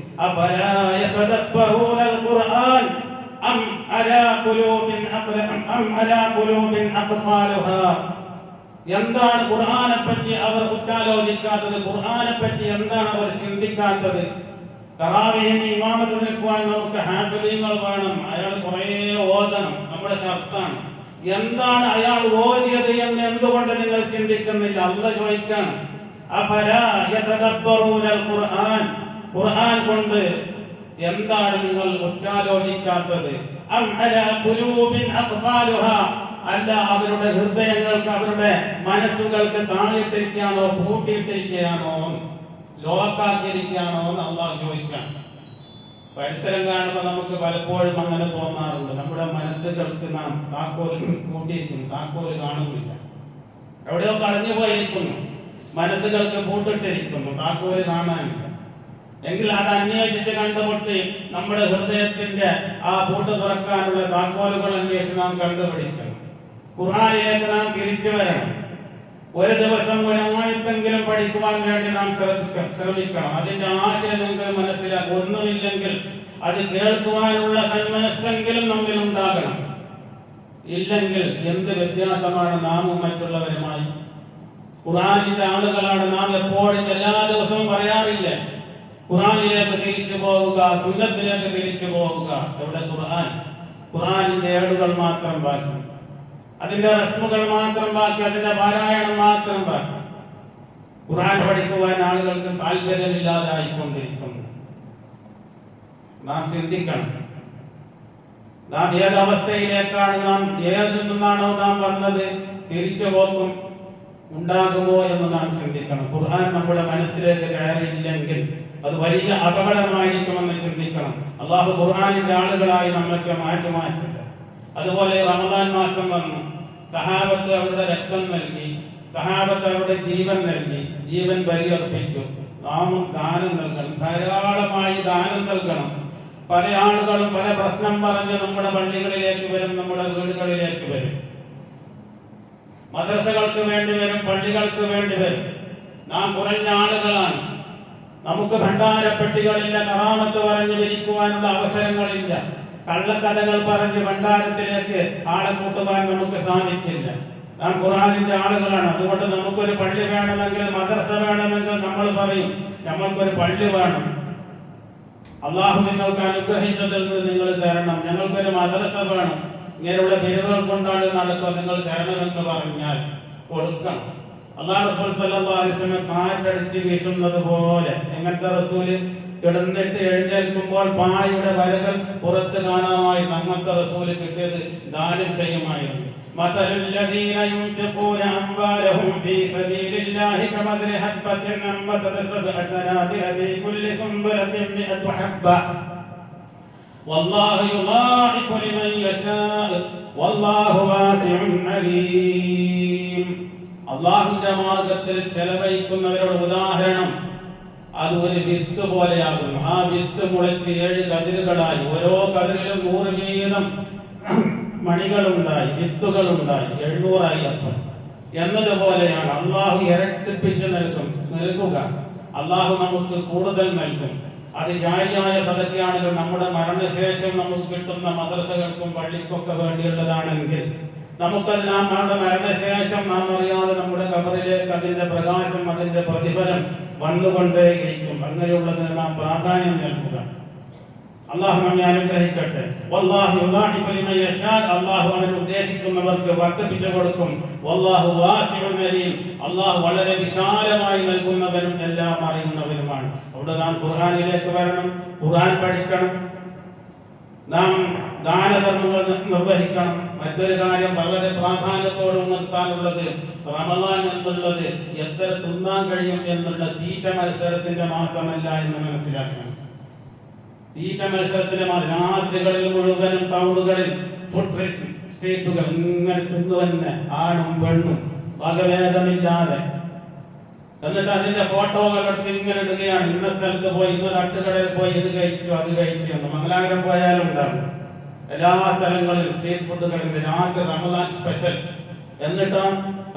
അഫലാ യതദബ്ബറൂനൽ ഖുർആൻ അം അലാ ഖുലൂബിൻ അഖ്ഫാലുഹാ. എന്താണ് ഖുർആനെ പറ്റി അവർ ഉറ്റാലോചിക്കാത്തത്? ഖുർആനെ പറ്റി എന്താണ് അവർ ചിന്തിക്കാത്തത്? തറാവീഹിന് ഇമാമത്ത് നിൽക്കുവാൻ നമുക്ക് ഹാഫിളീങ്ങൾ വേണം. അയാൾ കുറേ ഓതണം, നമ്മുടെ ശർത്താണ്. എന്താണ് അയാൾ ഓതിയത് എന്ന് എന്തുകൊണ്ട് നിങ്ങൾ ചിന്തിക്കുന്നില്ല? അല്ലാഹ് ചോദിക്കാണ്, അഫലാ യതദബ്ബറൂനൽ ഖുർആൻ, ഖുർആൻ കൊണ്ട് എന്താണ് നിങ്ങൾ ഉറ്റാലോചിക്കാത്തത്? അം അലാ ഖുലൂബിൻ അഖ്ഫാലുഹാ, അല്ല അവരുടെ ഹൃദയങ്ങൾക്ക്, അവരുടെ മനസ്സുകൾക്ക് താഴിട്ടിരിക്കുകയാണോ, പൂട്ടിയിട്ടിരിക്കുകയാണോ, ലോക്കാക്കിയിരിക്കുകയാണോ എന്ന് അള്ളാഹു ചോദിക്കാം. പരിസരം കാണുമ്പോൾ നമുക്ക് പലപ്പോഴും അങ്ങനെ തോന്നാറുണ്ട്. നമ്മുടെ മനസ്സുകൾക്ക് നാം താക്കോൽ കൂട്ടിയിരിക്കുന്നു, താക്കോൽ കാണുന്നില്ല, എവിടെയോ കളഞ്ഞു പോയിരിക്കുന്നു, മനസ്സുകൾക്ക് പൂട്ടിട്ടിരിക്കുന്നു, താക്കോല് കാണാനില്ല. എങ്കിൽ അത് അന്വേഷിച്ച് കണ്ടുമുട്ടി നമ്മുടെ ഹൃദയത്തിന്റെ ആ പൂട്ട് തുറക്കാനുള്ള താക്കോലുകൾ അന്വേഷിച്ച് നാം കണ്ടുപിടിക്കണം. ഖുർആനിലേക്ക് നാം തിരിച്ചു വരണം. ഒരു ദിവസം ഒരായത്തെങ്കിലും പഠിക്കുവാൻ വേണ്ടി നാം ശ്രമിക്കണം. അതിന്റെ ആശയമെങ്കിലും മനസ്സിലാക്കുക. ഒന്നുമില്ലെങ്കിൽ അത് കേൾക്കുവാനുള്ള സന്മനസ്സെങ്കിലും നമ്മിൽ ഉണ്ടാകണം. ഇല്ലെങ്കിൽ എന്ത് വ്യത്യാസമാണ് നാമും മറ്റുള്ളവരുമായി? ഖുർആനിന്റെ ആളുകളാണ് നാം. എപ്പോഴും എല്ലാ ദിവസവും പറയാറില്ല, ഖുർആനിലേക്ക് തിരിച്ചു പോവുക, സുന്നത്തിലേക്ക് തിരിച്ചു പോവുക. എവിടെ ഖുർആൻ? ഖുർആനിന്റെ ഏടുകൾ മാത്രം ബാക്കി, അതിന്റെ റസ്മുകൾ മാത്രം ബാക്കി, അതിന്റെ പാരായണം മാത്രം ബാക്കി. ഖുർആൻ പഠിക്കുവാൻ ആളുകൾക്ക് താല്പര്യമില്ലാതായിക്കൊണ്ടിരിക്കുന്നു. നാം ചിന്തിക്കണം, നാം ഏതവസ്ഥയിലേക്കാണ്, നാം ഏതിൽ നിന്നാണോ നാം വന്നത്, തിരിച്ചു പോക്കും ഉണ്ടാകുമോ എന്ന് നാം ചിന്തിക്കണം. ഖുർആൻ നമ്മുടെ മനസ്സിലേക്ക് കയറിയില്ലെങ്കിൽ അത് വലിയ അപകടമായിരിക്കുമെന്ന് ചിന്തിക്കണം. അള്ളാഹു ഖുർആനിന്റെ ആളുകളായി നമ്മൾക്ക് മാറ്റില്ല. അതുപോലെ റമദാൻ മാസം വന്നു, സഹാബത്ത് അവരുടെ രക്തം നൽകി, സഹാബത്ത് അവരുടെ ജീവൻ നൽകി, ജീവൻ ബലിയർപ്പിച്ചു. നാമും ദാനം നൽകണം, ധാരാളമായി ദാനം നൽകണം. പല ആളുകളും പല പ്രശ്നം പറഞ്ഞ് നമ്മുടെ പള്ളികളിലേക്ക് വരും, നമ്മുടെ വീടുകളിലേക്ക് വരും, മദ്രസകൾക്ക് വേണ്ടി വരും, പള്ളികൾക്ക് വേണ്ടി വരും. നാം കുറഞ്ഞ ആളുകളാണ്, നമുക്ക് ഭണ്ഡാരപ്പെട്ടികളില്ല, കറാമത്ത് പറഞ്ഞ് വിരിക്കുവാനുള്ള അവസരങ്ങളില്ല, കള്ളക്കഥകൾ പറഞ്ഞ് ഭണ്ഡാരത്തിലേക്ക് ആളെ കൂട്ടുവാൻ നമുക്ക് സാധിക്കില്ല. നാം ഖുർആനിന്റെ ആളുകളാണ്. അതുകൊണ്ട് നമുക്കൊരു പള്ളി വേണമെങ്കിൽ, മദ്രസ വേണമെങ്കിൽ നമ്മൾ പറയും നമ്മൾക്കൊരു പള്ളി വേണം, അള്ളാഹു നിങ്ങൾക്ക് അനുഗ്രഹിച്ചതിൽ നിന്ന് നിങ്ങൾ തരണം, ഞങ്ങൾക്കൊരു മദ്രസ വേണം, ഇങ്ങനെയുള്ള പിരിവുകൾ കൊണ്ടാണ് നടക്കുക, നിങ്ങൾ തരണമെന്ന് പറഞ്ഞാൽ കൊടുക്കണം. അല്ലാഹു റസൂൽ സല്ലല്ലാഹു അലൈഹി വസല്ലം കാറ്റടിച്ച് വീശുന്നത് പോലെ, എങ്ങനത്തെ റസൂല്? കിടന്നിട്ട് എഴുന്നേൽക്കുമ്പോൾ പായയുടെ വരകൾ പുറത്ത് കാണാമായിരുന്നു. അങ്ങനത്തെ റസൂല് കിട്ടിയത് ദാനം ചെയ്യുമായിരുന്നു. മതലുല്ലദീന യുൻഫിഖൂന അംവാലഹും ഫീ സബീലില്ലാഹി കമഥലി ഹബ്ബത്തിൻ അംബതത സബ്അ സനാബില ഫീ കുല്ലി സുംബലത്തിൻ മിഅതു ഹബ്ബ വല്ലാഹു യുളാഇഫു ലിമൻ യശാഅ വല്ലാഹു വാസിഉൻ അലീം. അല്ലാഹുവിന്റെ മാർഗ്ഗത്തിൽ ചെലവഴിക്കുന്നവരുടെ ഉദാഹരണം അത് ഒരു വിത്ത് പോലെയാകുന്നു. ആ വിത്ത് മുളച്ച് 7 കതിരുകളായി, ഓരോ കതിരിലും 100 വീതം മണികളുണ്ടായി, വിത്തുകളുണ്ടായി, 700 അപ്പം എന്നതുപോലെയാണ്. അള്ളാഹു ഇരട്ടിപ്പിച്ച് നൽകുക. അള്ളാഹു നമുക്ക് കൂടുതൽ നൽകും. അത് ജാരിയായ സദഖയാണെങ്കിൽ, നമ്മുടെ മരണശേഷം നമുക്ക് കിട്ടുന്ന മദ്രസകൾക്കും പള്ളിക്കൊക്കെ വേണ്ടിയുള്ളതാണെങ്കിൽ നമുക്കത് നമ്മുടെ മരണശേഷം നാം അറിയാതെ നമ്മുടെ ഖബറിലേക്ക് അതിന്റെ പ്രകാശം, അതിന്റെ പ്രതിഫലം വന്നുകൊണ്ടേയിരിക്കും. അങ്ങനെയുള്ളതിന് നാം പ്രാധാന്യം നൽകുക. അള്ളാഹു നമ്മെ അനുഗ്രഹിക്കട്ടെ. വല്ലാഹു യുളാഇഫു ലിമൻ യശാ, അള്ളാഹു അവൻ ഉദ്ദേശിക്കുന്നവർക്ക് വർദ്ധിപ്പിച്ചു കൊടുക്കും. വല്ലാഹു വാസിഉൻ അലീം, അള്ളാഹു വളരെ വിശാലമായി നൽകുന്നവനും എല്ലാം അറിയുന്നവനുമാണ്. അവിടെ നാം ഖുർആനിലേക്ക് വരണം, ഖുർആൻ പഠിക്കണം, നാം ദാനധർമ്മങ്ങൾ നിർവഹിക്കണം. മറ്റൊരു കാര്യം വളരെ പ്രാധാന്യത്തോടെ ഉണർത്താനുള്ളത്, റമദാൻ എന്നുള്ളത് എത്ര തിന്നാൻ കഴിയും എന്നുള്ള തീറ്റ മത്സരത്തിന്റെ മാസമല്ല എന്ന് മനസ്സിലാക്കണം. തീറ്റ മത്സരത്തിന്റെ രാത്രികളിൽ മുഴുവനും ടൗണുകളിൽ ഫുഡ് സ്ട്രീറ്റുകൾ ഇങ്ങനെ തിന്നു തന്നെ, ആണും പെണ്ണും വകഭേദമില്ലാതെ. എന്നിട്ട് അതിന്റെ ഫോട്ടോകൾ എടുത്ത് ഇങ്ങനെ ഇടുകയാണ്. ഇന്ന സ്ഥലത്ത് പോയി, ഇന്ന തട്ടുകടയിൽ പോയി, ഇത് കഴിച്ചു അത് കഴിച്ചു എന്ന്. മംഗലാപുരം പോയാലും ഉണ്ടാകും. എല്ലാ സ്ഥലങ്ങളിലും സ്ട്രീറ്റ് ഫുഡുകളിൽ രാത്രി റമദാൻ സ്പെഷ്യൽ. എന്നിട്ട്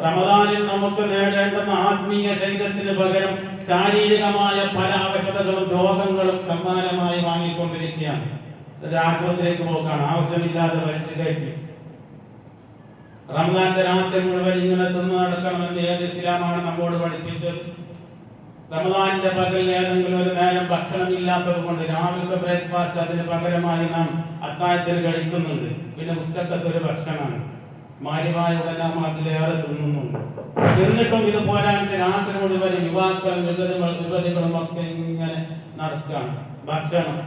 റമദാനിൽ നമുക്ക് നേടേണ്ടുന്ന ആത്മീയ ശൈത്യത്തിന് പകരം ശാരീരികമായ പല അവശതകളും രോഗങ്ങളും സമ്മാനമായി വാങ്ങിക്കൊണ്ടിരിക്കുകയാണ്. ഒരു ആശുപത്രിയിലേക്ക് പോക്കാണ്, ആവശ്യമില്ലാതെ പൈസ കയറ്റി. റമദാന്റെ രാത്രി മുഴുവൻ ഇങ്ങനെ തിന്നു നടക്കണമെന്ന് ഏത് ഇസ്ലാമാണ് നമ്മോട് പഠിപ്പിച്ചത്? റമദാനിന്റെ പകൽ ഏതെങ്കിലും ഒരു നേരം ഭക്ഷണം ഇല്ലാത്തത് കൊണ്ട് രാവിലത്തെ ബ്രേക്ക്ഫാസ്റ്റ് അതിന് പകരമായി നാം അത്താഴത്തിന് കഴിക്കുന്നുണ്ട്. പിന്നെ ഉച്ചക്കത്തെ ഒരു ഭക്ഷണമാണ്. മാര്യമായ ഉടനെ നാം അതിലേറെ തിന്നുന്നുണ്ട്. എന്നിട്ടും ഇത് പോരാഞ്ഞ് രാത്രി മുഴുവൻ യുവാക്കളും യുവതികളും ഒക്കെ ഇങ്ങനെ നടക്കുകയാണ്. ഭക്ഷണം,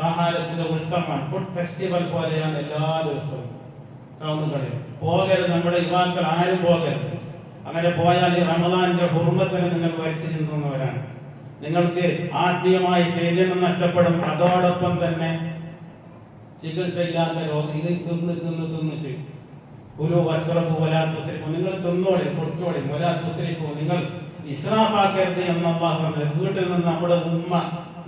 ആഹാരത്തിന്റെ ഉത്സവമാണ്. ഫുഡ് ഫെസ്റ്റിവൽ പോലെയാണ് എല്ലാ ദിവസവും ടൗണുകളിൽ. പോകരുത്, നമ്മുടെ യുവാക്കൾ ആരും പോകരുത്. അങ്ങനെ പോയാൽ ഈ റമദാന്റെ ഹുർമത്തിനെ നിങ്ങൾ വലിച്ചു ചിന്തുന്നവരാണ്. നിങ്ങൾക്ക് ആത്മീയമായി ചൈതന്യം നഷ്ടപ്പെടും. അതോടൊപ്പം തന്നെ ചികിത്സയില്ലാത്ത രോഗം. ഇത് തിന്നിട്ട് ഒരു വസ്ത്രപ്പൂ വലാത്തുസരിപ്പൂ, നിങ്ങൾ തിന്നോളി, കൊടുത്തോളി, വലാത്തുസരിപ്പൂ, നിങ്ങൾ ഇസ്രാഫാക്കരുത് എന്ന് അല്ലാഹു പറഞ്ഞു. വീട്ടിൽ നിന്ന് നമ്മുടെ ഉമ്മ,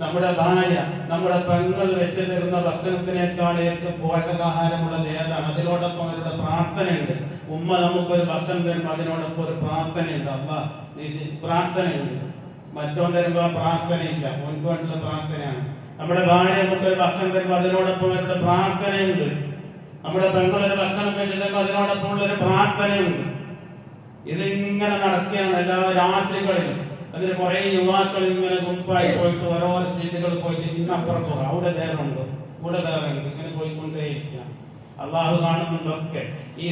നമ്മുടെ ഭാര്യ, നമ്മുടെ പെങ്ങൾ വെച്ച് തരുന്ന ഭക്ഷണത്തിനേക്കാൾ ഏറ്റവും പോഷകാഹാരമുള്ളത് ഏതാണ്? അതിനോടൊപ്പം അവരുടെ പ്രാർത്ഥനയുണ്ട്. ഉമ്മ നമുക്കൊരു ഭക്ഷണം തരുമ്പോൾ അതിനോടൊപ്പം ഒരു പ്രാർത്ഥനയുണ്ട്. പ്രാർത്ഥനയുണ്ട്. മറ്റോ തരുമ്പോൾ പ്രാർത്ഥനയില്ല, ഓർക്ക് വേണ്ടിയുള്ള പ്രാർത്ഥനയാണ്. നമ്മുടെ ഭാര്യ നമുക്കൊരു ഭക്ഷണം തരുമ്പോൾ അതിനോടൊപ്പം അവരുടെ പ്രാർത്ഥനയുണ്ട്. നമ്മുടെ പെങ്ങളൊരു ഭക്ഷണം വെച്ച് തരുമ്പോൾ അതിനോടൊപ്പം ഉള്ളൊരു പ്രാർത്ഥനയുണ്ട്. ഇതിങ്ങനെ നടക്കുകയാണ് എല്ലാ രാത്രികളിലും. അതിന് കുറെ യുവാക്കൾ ഇങ്ങനെ ഗുംപായി പോയിട്ട് ഓരോ സ്ട്രീറ്റുകളിൽ പോയിട്ട് ഇന്നപ്പുറത്ത് അവിടെ വേറുണ്ട്, ഇവിടെ വേറെ ഉണ്ട്, ഇങ്ങനെ പോയിക്കൊണ്ടേയിരിക്കുക. അള്ളാഹു കാണുന്നുണ്ടൊക്കെ. ഈ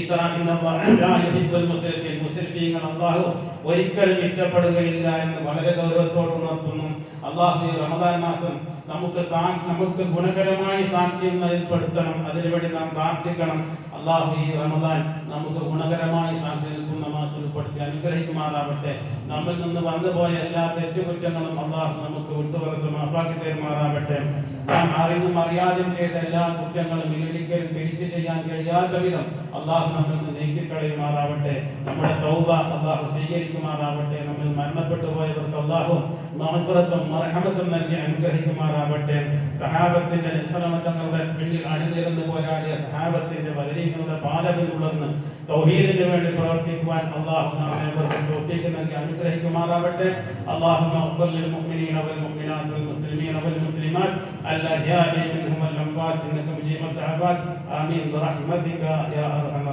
മുസ്ലിമീങ്ങൾ അള്ളാഹു ഒരിക്കലും ഇഷ്ടപ്പെടുകയില്ല എന്ന് വളരെ ഗൗരവത്തോട് ഉണർത്തുന്നു. അള്ളാഹു ഈ റമദാൻ മാസം നമുക്ക് ഗുണകരമായി സാക്ഷ്യം പെടുത്തണം. അതിനുവേണ്ടി നാം പ്രാർത്ഥിക്കണം. അള്ളാഹു ഈ റമദാൻ നമുക്ക് ഗുണകരമായി സാക്ഷി നിൽക്കുന്ന മാസം ഉൾപ്പെടുത്തി അനുഗ്രഹിക്കുമാറാവട്ടെ. നമ്മിൽ നിന്ന് വന്നുപോയ എല്ലാ തെറ്റുകുറ്റങ്ങളും അള്ളാഹു നമുക്ക് വിട്ടുപുറത്ത് മാപ്പാക്കി തരുമാറാവട്ടെ. നാം അറിഞ്ഞും അറിയാതെയും ചെയ്ത എല്ലാ കുറ്റങ്ങളും ഇനിയൊരിക്കലും തിരിച്ചു ചെയ്യാൻ കഴിയാത്ത വിധം അള്ളാഹു നമ്മിൽ നിന്ന് നീക്കിക്കളയുമാറാവട്ടെ. നമ്മുടെ തൗബ അള്ളാഹു സ്വീകരിക്കുമാറാവട്ടെ. നമ്മൾ മരണപ്പെട്ടു പോയവർക്ക് അള്ളാഹു മഗ്ഫിറത്തും മർഹമത്തും നൽകി അനുഗ്രഹിക്കുമാറാവട്ടെ. സഹാബത്തിന്റെ നിസ്സലമതങ്ങളുടെ പിന്നിൽ അണിനിരന്ന് പോരാടിയ സഹാബത്തിന്റെ ബദരീങ്ങളുടെ പാത പിന്തുടർന്ന് തൗഹീദിന് വേണ്ടി പ്രവർത്തിക്കുവാൻ അള്ളാഹു നമ്മേവർക്കും തൗഫീഖ് നൽകി അനുഗ്രഹിക്കുമാറാവട്ടെ. അല്ലാഹുമ്മ ഗ്ഫിർ ലിൽ മുഅ്മിനീന വൽ മുഅ്മിനാത്ത് വൽ മുസ്ലിമീന വൽ മുസ്ലിമാത്ത് അൽ അഹ്യാഇ മിൻഹും വൽ അംവാത്ത് ഇന്നക മുജീബുദ് ദഅവാത്ത് ആമീൻ ബിറഹ്മതിക യാ അർഹമർ